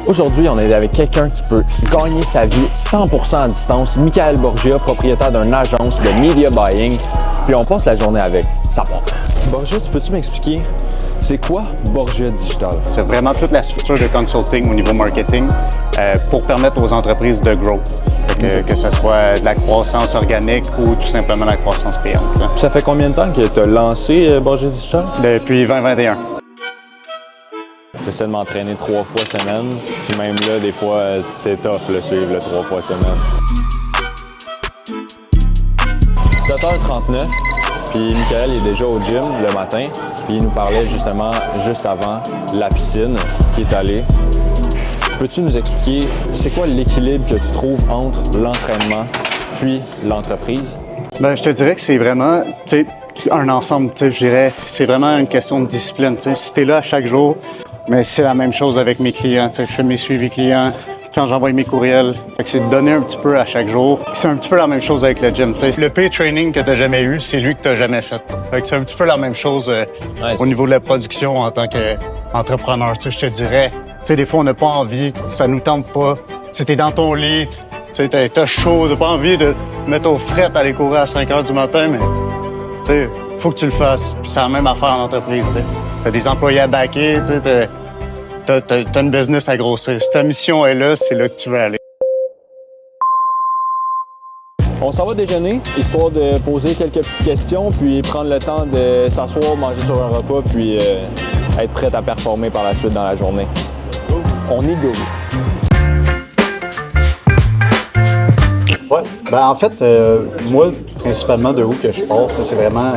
Aujourd'hui, on est avec quelqu'un qui peut gagner sa vie 100% à distance, Michael Borgia, propriétaire d'une agence de media buying, puis on passe la journée avec. Ça part. Borgia, peux-tu m'expliquer, c'est quoi Borgia Digital? C'est vraiment toute la structure de consulting au niveau marketing pour permettre aux entreprises de grow. Que ce soit de la croissance organique ou tout simplement de la croissance payante. Là. Ça fait combien de temps que tu as lancé Borgia Digital? Depuis 2021. J'essaie de m'entraîner 3 fois semaine, puis même là, des fois, c'est tough de suivre le 3 fois semaine. 7h39, puis Michael est déjà au gym le matin, puis il nous parlait justement juste avant la piscine qui est allée. Peux-tu nous expliquer c'est quoi l'équilibre que tu trouves entre l'entraînement puis l'entreprise? Bien, je te dirais que c'est vraiment un ensemble. Je dirais c'est vraiment une question de discipline. Si tu es là à chaque jour, mais c'est la même chose avec mes clients. Je fais mes suivis clients quand j'envoie mes courriels. C'est de donner un petit peu à chaque jour. C'est un petit peu la même chose avec le gym. Le pay training que tu n'as jamais eu, c'est lui que tu n'as jamais fait. C'est un petit peu la même chose au niveau de la production en tant qu'entrepreneur. Je te dirais, des fois on n'a pas envie, ça nous tente pas. Tu es dans ton lit, t'as chaud, t'as pas envie de mettre aux frettes, aller courir à 5 h du matin, mais faut que tu le fasses. Puis c'est la même affaire en entreprise. T'as des employés à backer, t'as une business à grossir. Si ta mission est là, c'est là que tu veux aller. On s'en va déjeuner, histoire de poser quelques petites questions, puis prendre le temps de s'asseoir, manger sur un repas, puis être prêt à performer par la suite dans la journée. On est go! Ouais, ben en fait, moi, principalement de où que je passe, c'est vraiment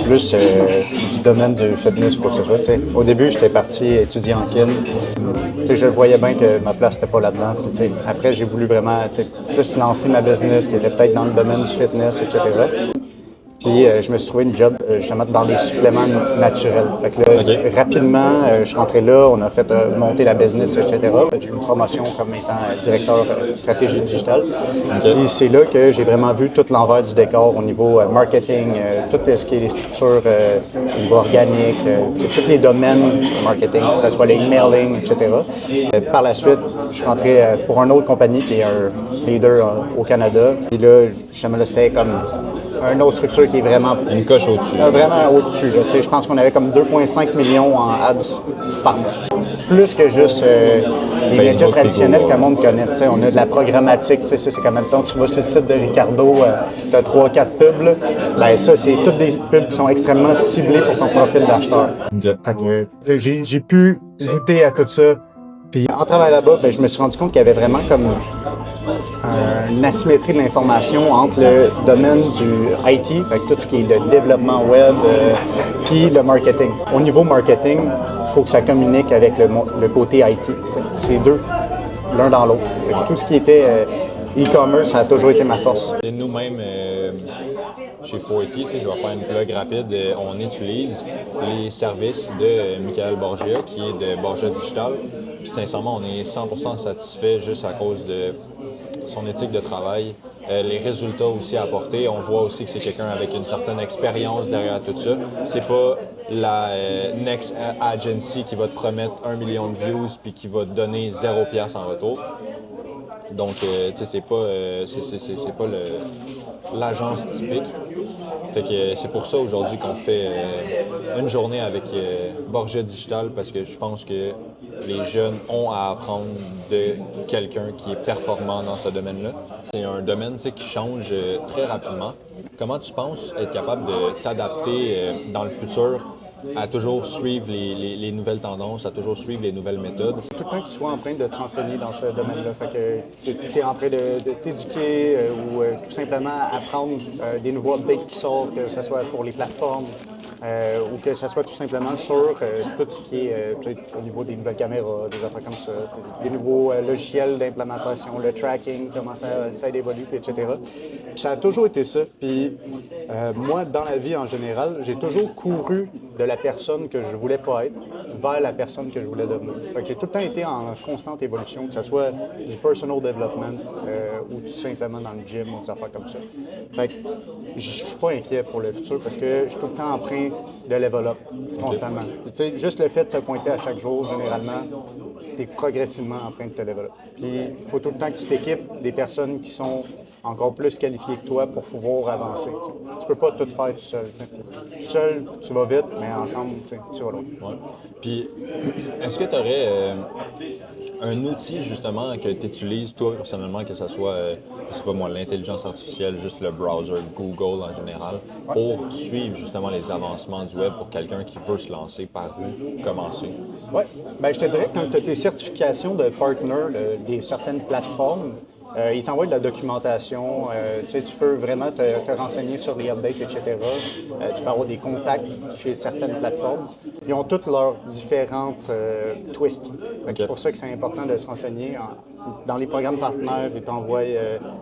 plus du domaine du fitness ou quoi que ce soit. T'sais. Au début, j'étais parti étudier en kin. Je voyais bien que ma place n'était pas là-dedans. Puis, après, j'ai voulu vraiment plus lancer ma business qui était peut-être dans le domaine du fitness, etc. Puis je me suis trouvé une job justement dans les suppléments naturels. Fait que là, rapidement, je suis rentré là, on a fait monter la business, etc. J'ai eu une promotion comme étant directeur stratégie digitale. Puis c'est là que j'ai vraiment vu tout l'envers du décor au niveau marketing, tout ce qui est les structures au niveau organique, tous les domaines de marketing, que ce soit les mailing, etc. Par la suite, je suis rentré pour une autre compagnie qui est un leader au Canada. Puis là, justement, là, c'était comme une autre structure qui est vraiment... Une coche au-dessus. Vraiment au-dessus. Je pense qu'on avait comme 2,5 millions en ads par mois. Plus que juste les médias traditionnels que le monde connaisse. On a de la programmatique. C'est comme maintenant tu vas sur le site de Ricardo, tu as 3-4 pubs. Là. Ben, ça, c'est toutes des pubs qui sont extrêmement ciblées pour ton profil d'acheteur. J'ai pu goûter à tout ça. Puis en travaillant là-bas, ben, je me suis rendu compte qu'il y avait vraiment comme une asymétrie de l'information entre le domaine du IT, fait que tout ce qui est le développement web, puis le marketing. Au niveau marketing, il faut que ça communique avec le côté IT. C'est deux, l'un dans l'autre. Tout ce qui était e-commerce, ça a toujours été ma force. Nous-mêmes, chez 40, je vais faire une plug rapide, on utilise les services de Michael Borgia, qui est de Borgia Digital. Puis sincèrement, on est 100% satisfait juste à cause de son éthique de travail, les résultats aussi apportés. On voit aussi que c'est quelqu'un avec une certaine expérience derrière tout ça. C'est pas la Next Agency qui va te promettre 1 million de views puis qui va te donner 0$ en retour. Donc, tu sais, c'est pas l'agence typique. Fait que c'est pour ça aujourd'hui qu'on fait une journée avec Borgia Digital parce que je pense que les jeunes ont à apprendre de quelqu'un qui est performant dans ce domaine-là. C'est un domaine qui change très rapidement. Comment tu penses être capable de t'adapter dans le futur à toujours suivre les nouvelles tendances, à toujours suivre les nouvelles méthodes? Tout le temps que tu sois en train de te renseigner dans ce domaine-là, fait que tu es en train de t'éduquer ou tout simplement apprendre des nouveaux updates qui sortent, que ce soit pour les plateformes ou que ce soit tout simplement sur tout ce qui est au niveau des nouvelles caméras, des affaires comme ça, des nouveaux logiciels d'implémentation, le tracking, comment ça évolue, etc. Puis ça a toujours été ça. Puis moi, dans la vie en général, j'ai toujours couru de la personne que je voulais pas être vers la personne que je voulais devenir. Fait que j'ai tout le temps été en constante évolution, que ce soit du personal development ou tout simplement dans le gym ou des affaires comme ça. Fait que je suis pas inquiet pour le futur parce que je suis tout le temps en train de level up constamment. Tu sais, juste le fait de se pointer à chaque jour, généralement, tu es progressivement en train de te level up. Puis il faut tout le temps que tu t'équipes des personnes qui sont encore plus qualifiées que toi pour pouvoir avancer. Tu ne peux pas tout faire tout seul. Tout seul, tu vas vite, mais ensemble, tu vas loin. Ouais. Puis, est-ce que tu aurais un outil justement que tu utilises toi personnellement, que ce soit, je sais pas moi, l'intelligence artificielle, juste le browser, Google en général, pour suivre justement les avancements du web pour quelqu'un qui veut se lancer, par où commencer? Oui. Bien, je te dirais que quand tu as tes certifications de partner des certaines plateformes, ils t'envoient de la documentation. Tu peux vraiment te renseigner sur les updates, etc. Tu peux avoir des contacts chez certaines plateformes. Ils ont toutes leurs différentes twists. C'est pour ça que c'est important de se renseigner. Dans les programmes partenaires, ils t'envoient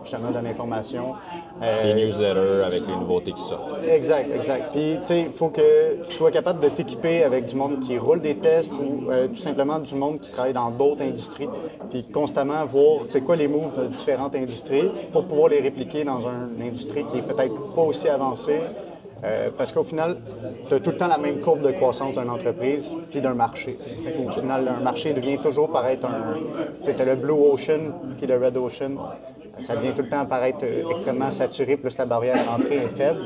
justement de l'information. Les newsletters avec les nouveautés qui sortent. Exact. Puis, tu sais, il faut que tu sois capable de t'équiper avec du monde qui roule des tests ou tout simplement du monde qui travaille dans d'autres industries. Puis, constamment voir c'est quoi les moves de différentes industries pour pouvoir les répliquer dans une industrie qui est peut-être pas aussi avancée. Parce qu'au final, tu as tout le temps la même courbe de croissance d'une entreprise puis d'un marché. Au final, un marché devient toujours paraître un... Tu as le Blue Ocean puis le Red Ocean. Ça devient tout le temps paraître extrêmement saturé, plus la barrière d'entrée est faible.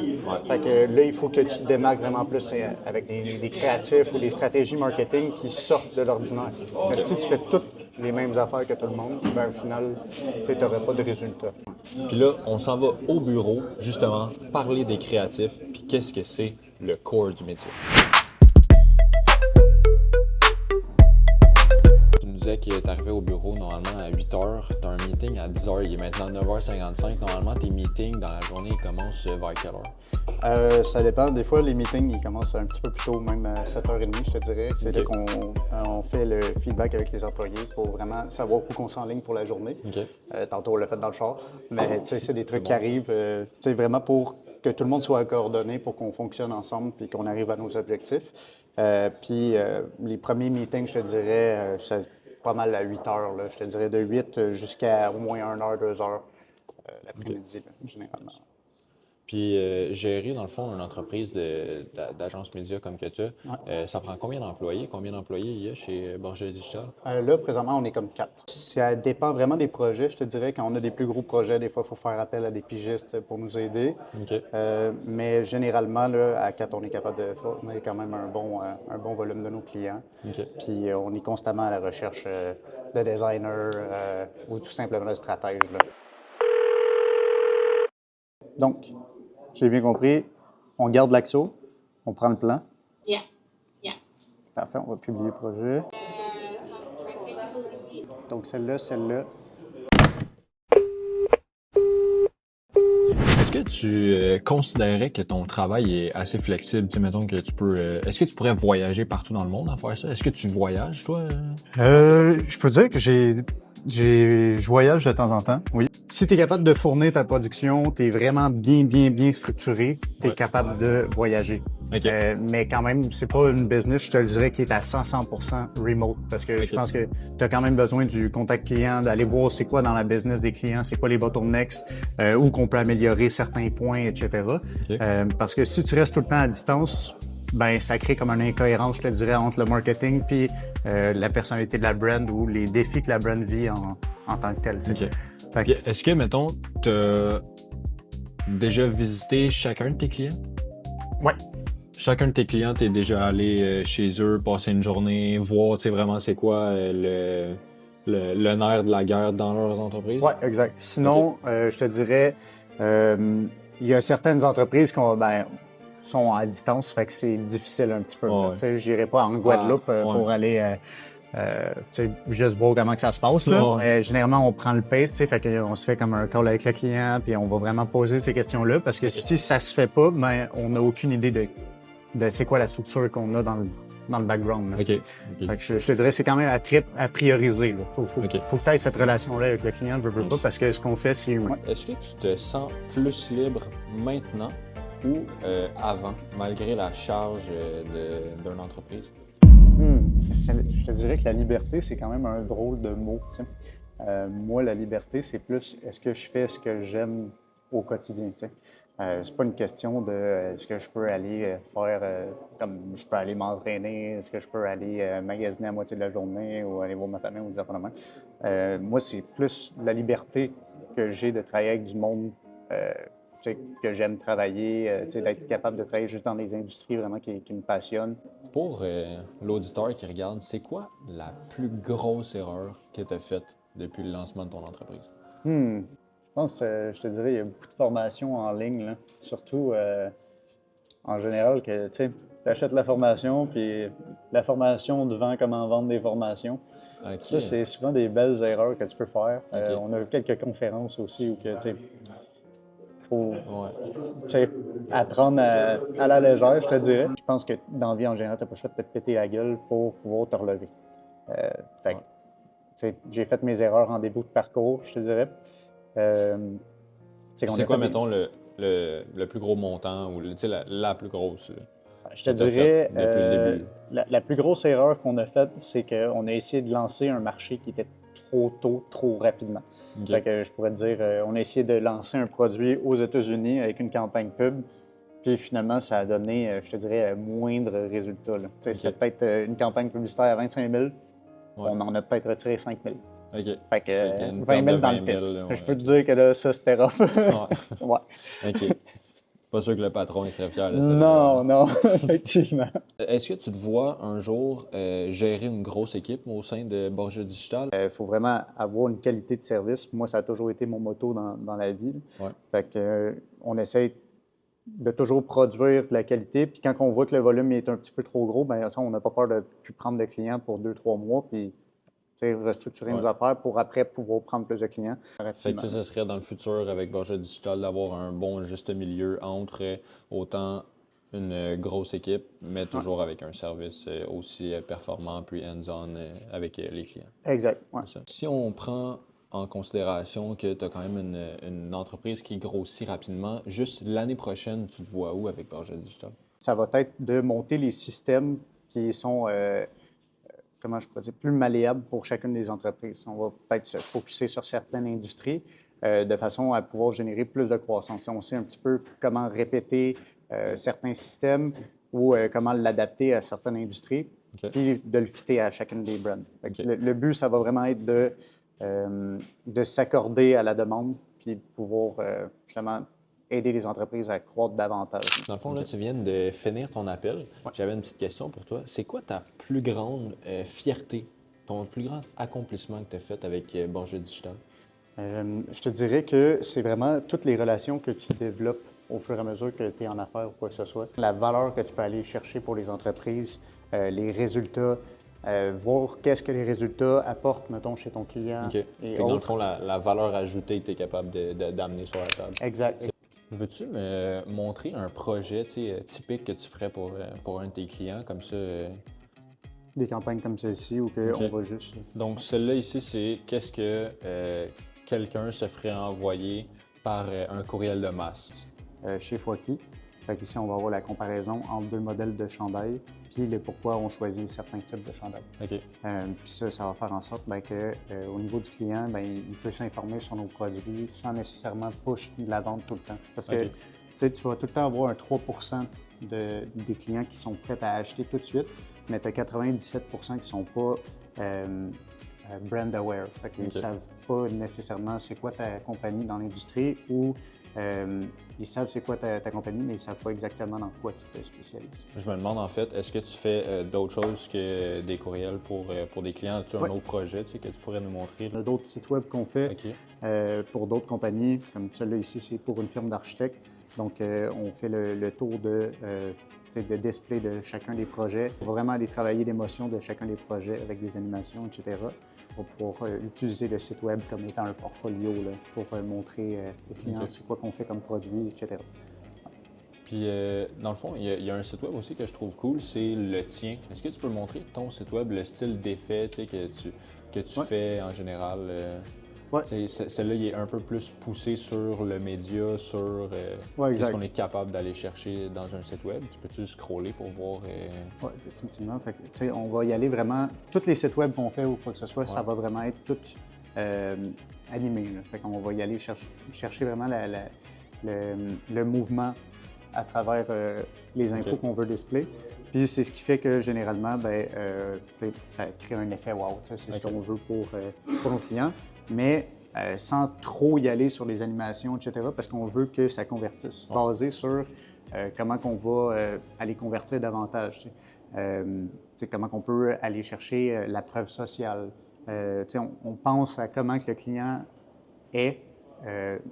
Fait que là, il faut que tu te démarques vraiment plus avec des créatifs ou des stratégies marketing qui sortent de l'ordinaire. Si tu fais toutes les mêmes affaires que tout le monde, ben, au final, tu n'auras pas de résultat. Puis là, on s'en va au bureau, justement, parler des créatifs, puis qu'est-ce que c'est le core du métier. Tu nous disais qu'il est arrivé au bureau normalement à 8 h, tu as un meeting à 10 h, il est maintenant 9h55. Normalement, tes meetings dans la journée ils commencent vers quelle heure? Ça dépend. Des fois, les meetings ils commencent un petit peu plus tôt, même à 7h30, je te dirais. C'est là qu'on fait le feedback avec les employés pour vraiment savoir où on s'enligne pour la journée. Tantôt, on l'a fait dans le char. Mais c'est des trucs qui arrivent vraiment pour que tout le monde soit coordonné pour qu'on fonctionne ensemble puis qu'on arrive à nos objectifs. Puis les premiers meetings, je te dirais, c'est pas mal à 8 heures. Là. Je te dirais de 8 jusqu'à au moins 1 heure, 2 heures l'après-midi, là, généralement. Puis gérer, dans le fond, une entreprise d'agence média comme que tu as, ça prend combien d'employés? Combien d'employés il y a chez Borgia Digital? Là, présentement, on est comme 4. Ça dépend vraiment des projets. Je te dirais, quand on a des plus gros projets, des fois, il faut faire appel à des pigistes pour nous aider. Mais généralement, là, à 4, on est capable de fournir quand même un bon volume de nos clients. Puis on est constamment à la recherche de designers ou tout simplement de stratèges. Là. Donc, j'ai bien compris, on garde l'Axo, on prend le plan. Yeah. Parfait, on va publier le projet. Donc, celle-là. Est-ce que tu considérais que ton travail est assez flexible? Tu sais, mettons que tu peux. Est-ce que tu pourrais voyager partout dans le monde à faire ça? Est-ce que tu voyages, toi? Je peux dire que je voyage de temps en temps, oui. Si tu es capable de fournir ta production, tu es vraiment bien structuré, tu es capable de voyager. Mais quand même, c'est pas une business, je te le dirais, qui est à 100% remote. Parce que je pense que tu as quand même besoin du contact client, d'aller voir c'est quoi dans la business des clients, c'est quoi les bottlenecks, où qu'on peut améliorer certains points, etc. Parce que si tu restes tout le temps à distance, ben ça crée comme une incohérence, je te dirais, entre le marketing puis la personnalité de la brand ou les défis que la brand vit en tant que tel. Est-ce que, mettons, tu as déjà visité chacun de tes clients? Oui. Chacun de tes clients, tu es déjà allé chez eux, passer une journée, voir vraiment c'est quoi le nerf de la guerre dans leur entreprise? Oui, exact. Sinon, je te dirais, il y a certaines entreprises qui sont à distance, fait que c'est difficile un petit peu. Je n'irai pas en Guadeloupe pour aller juste voir comment que ça se passe. Là. Généralement, on prend le pace, fait qu'on se fait comme un call avec le client, puis on va vraiment poser ces questions-là, parce que si ça se fait pas, ben on n'a aucune idée de c'est quoi la structure qu'on a dans le background. Fait que je te dirais, c'est quand même à prioriser. Il faut que tu aies cette relation-là avec le client, veux pas, parce que ce qu'on fait, c'est humain. Est-ce que tu te sens plus libre maintenant ou avant, malgré la charge d'une entreprise? Je te dirais que la liberté, c'est quand même un drôle de mot. Moi, la liberté, c'est plus est-ce que je fais ce que j'aime au quotidien. C'est pas une question de est-ce que je peux aller faire comme je peux aller m'entraîner, est-ce que je peux aller magasiner à moitié de la journée ou aller voir ma famille ou des affaires de même. Moi, c'est plus la liberté que j'ai de travailler avec du monde que j'aime travailler, d'être capable de travailler juste dans les industries vraiment qui me passionnent. Pour l'auditeur qui regarde, c'est quoi la plus grosse erreur que tu as faite depuis le lancement de ton entreprise? Je pense, je te dirais, il y a beaucoup de formations en ligne, là. Surtout en général, que tu achètes la formation, puis la formation te vend comment vendre des formations. OK. Ça, c'est souvent des belles erreurs que tu peux faire. OK. On a eu quelques conférences aussi où que, tu sais, faut Ouais. tu sais, apprendre à la légère, je te dirais. Je pense que dans la vie en général, tu n'as pas le choix de te péter la gueule pour pouvoir te relever. Fait que, Ouais. tu sais, j'ai fait mes erreurs en début de parcours, je te dirais. C'est quoi, mettons, le plus gros montant ou la plus grosse? Je te que t'as dirais, fait depuis le début? la plus grosse erreur qu'on a faite, c'est qu'on a essayé de lancer un marché qui était trop tôt, trop rapidement. OK. Fait que je pourrais te dire, on a essayé de lancer un produit aux États-Unis avec une campagne pub, puis finalement, ça a donné, je te dirais, moindre résultat. Là. C'était peut-être une campagne publicitaire à 25 000, on en a peut-être retiré 5 000. OK. Fait que Fait qu'il y a une 20 000 perte de dans le 20 pit. 000, là, Je peux te dire que là, ça, c'était rough. Ouais. Ouais. OK. Pas sûr que le patron il serait fier de ça. Non, non, effectivement. Est-ce que tu te vois un jour gérer une grosse équipe au sein de Borgia Digital? Il faut vraiment avoir une qualité de service. Moi, ça a toujours été mon motto dans la vie. Ouais. Fait que, on essaie de toujours produire de la qualité. Puis quand on voit que le volume est un petit peu trop gros, bien, on n'a pas peur de ne plus prendre de clients pour 2-3 mois, puis restructurer nos affaires pour après pouvoir prendre plus de clients. Fait que ça serait dans le futur avec Borgia Digital d'avoir un bon juste milieu entre autant une grosse équipe, mais toujours avec un service aussi performant puis hands-on avec les clients. Exact. Ouais. Si on prend en considération que tu as quand même une entreprise qui grossit rapidement, juste l'année prochaine, tu te vois où avec Borgia Digital? Ça va être de monter les systèmes qui sont, comment je pourrais dire, plus malléables pour chacune des entreprises. On va peut-être se focusser sur certaines industries de façon à pouvoir générer plus de croissance. On sait un petit peu comment répéter certains systèmes ou comment l'adapter à certaines industries, puis de le fitter à chacune des brands. Le but, ça va vraiment être de s'accorder à la demande, puis de pouvoir justement aider les entreprises à croître davantage. Dans le fond, là, tu viens de finir ton appel. Ouais. J'avais une petite question pour toi. C'est quoi ta plus grande fierté, ton plus grand accomplissement que tu as fait avec Borgia Digital? Je te dirais que c'est vraiment toutes les relations que tu développes au fur et à mesure que tu es en affaires ou quoi que ce soit. La valeur que tu peux aller chercher pour les entreprises, les résultats, voir qu'est-ce que les résultats apportent, mettons, chez ton client. OK. Et dans le fond, la valeur ajoutée que tu es capable d'amener sur la table. Exact. Veux-tu me montrer un projet typique que tu ferais pour un de tes clients, comme ça? Des campagnes comme celle-ci ou qu'on va juste... Donc, celle-là ici, c'est qu'est-ce que quelqu'un se ferait envoyer par un courriel de masse? Chez Foki. Fait ici, on va avoir la comparaison entre deux modèles de chandail, puis le pourquoi on choisit certains types de chandail. OK. Puis ça va faire en sorte qu'au niveau du client, il peut s'informer sur nos produits sans nécessairement push de la vente tout le temps. Parce que tu vas tout le temps avoir un 3 des clients qui sont prêts à acheter tout de suite, mais tu as 97 qui ne sont pas brand aware. Fait qu'ils ne savent pas nécessairement c'est quoi ta compagnie dans l'industrie ou ils savent c'est quoi ta compagnie, mais ils ne savent pas exactement dans quoi tu te spécialises. Je me demande en fait, est-ce que tu fais d'autres choses que des courriels pour des clients? As-tu un autre projet que tu pourrais nous montrer? On a d'autres sites web qu'on fait pour d'autres compagnies, comme celui-là ici, c'est pour une firme d'architectes. Donc, on fait le tour de display de chacun des projets. On va vraiment aller travailler l'émotion de chacun des projets avec des animations, etc. On va pouvoir utiliser le site web comme étant un portfolio là, pour montrer aux clients c'est quoi qu'on fait comme produit, etc. Puis, dans le fond, il y a un site web aussi que je trouve cool, c'est le tien. Est-ce que tu peux montrer ton site web, le style d'effet que tu fais en général? Celle-là, il est un peu plus poussé sur le média, sur ce qu'on est capable d'aller chercher dans un site web. Tu peux-tu scroller pour voir? Oui, définitivement. Fait, on va y aller vraiment. Tous les sites web qu'on fait ou quoi que ce soit, ça va vraiment être tout animé. Là. Fait qu'on va y aller chercher vraiment le mouvement à travers les infos qu'on veut display. Puis c'est ce qui fait que généralement, ça crée un effet wow. C'est ce qu'on veut pour nos clients. Mais sans trop y aller sur les animations, etc., parce qu'on veut que ça convertisse, basé sur comment on va aller convertir davantage. Comment on peut aller chercher la preuve sociale. On pense à comment que le client est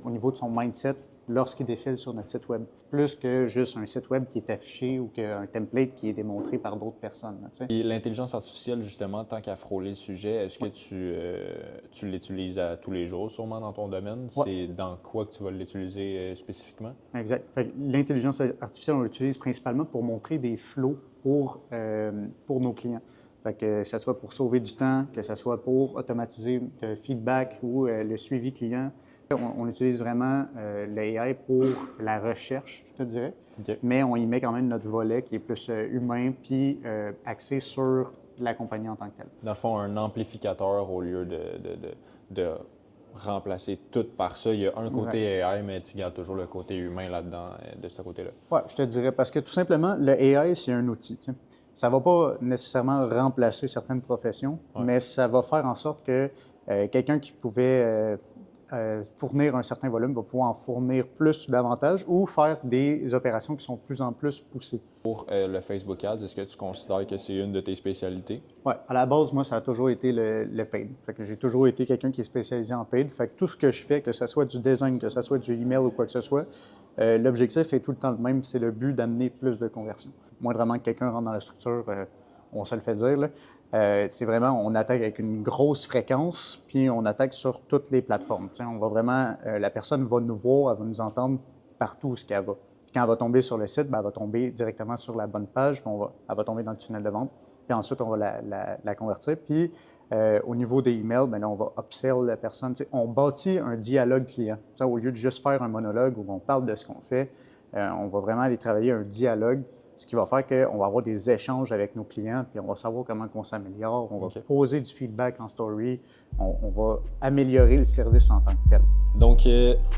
au niveau de son mindset lorsqu'il défile sur notre site web, plus que juste un site web qui est affiché ou qu'un template qui est démontré par d'autres personnes. Et l'intelligence artificielle, justement, tant qu'à frôler le sujet, est-ce que tu l'utilises à tous les jours, sûrement, dans ton domaine? Ouais. C'est dans quoi que tu vas l'utiliser spécifiquement? Exact. L'intelligence artificielle, on l'utilise principalement pour montrer des flows pour nos clients. Que ce soit pour sauver du temps, que ce soit pour automatiser le feedback ou le suivi client. On utilise vraiment l'AI pour la recherche, je te dirais, mais on y met quand même notre volet qui est plus humain puis axé sur la compagnie en tant que telle. Dans le fond, un amplificateur au lieu de remplacer tout par ça. Il y a un côté AI, mais tu gardes toujours le côté humain là-dedans, de ce côté-là. Oui, je te dirais, parce que tout simplement, le AI, c'est un outil. Ça ne va pas nécessairement remplacer certaines professions, mais ça va faire en sorte que quelqu'un qui pouvait fournir un certain volume va pouvoir en fournir plus davantage ou faire des opérations qui sont de plus en plus poussées. Pour le Facebook Ads, est-ce que tu considères que c'est une de tes spécialités? Oui, à la base, moi, ça a toujours été le paid. Fait que j'ai toujours été quelqu'un qui est spécialisé en paid. Fait que tout ce que je fais, que ce soit du design, que ce soit du email ou quoi que ce soit, l'objectif est tout le temps le même, c'est le but d'amener plus de conversion. Moindrement que quelqu'un rentre dans la structure, on se le fait dire, là. C'est vraiment, on attaque avec une grosse fréquence, puis on attaque sur toutes les plateformes. On va vraiment, la personne va nous voir, elle va nous entendre partout où elle va. Puis quand elle va tomber sur le site, elle va tomber directement sur la bonne page, puis elle va tomber dans le tunnel de vente, puis ensuite on va la convertir. Puis au niveau des emails, là, on va upsell la personne. On bâtit un dialogue client. Au lieu de juste faire un monologue où on parle de ce qu'on fait, on va vraiment aller travailler un dialogue. Ce qui va faire qu'on va avoir des échanges avec nos clients, puis on va savoir comment on s'améliore, on va poser du feedback en story, on va améliorer le service en tant que tel. Donc,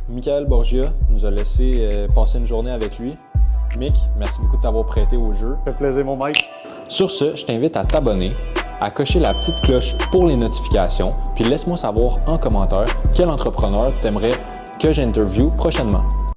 Michael Borgia nous a laissé passer une journée avec lui. Mick, merci beaucoup de t'avoir prêté au jeu. Ça fait plaisir, mon Mike. Sur ce, je t'invite à t'abonner, à cocher la petite cloche pour les notifications, puis laisse-moi savoir en commentaire quel entrepreneur t'aimerais que j'interviewe prochainement.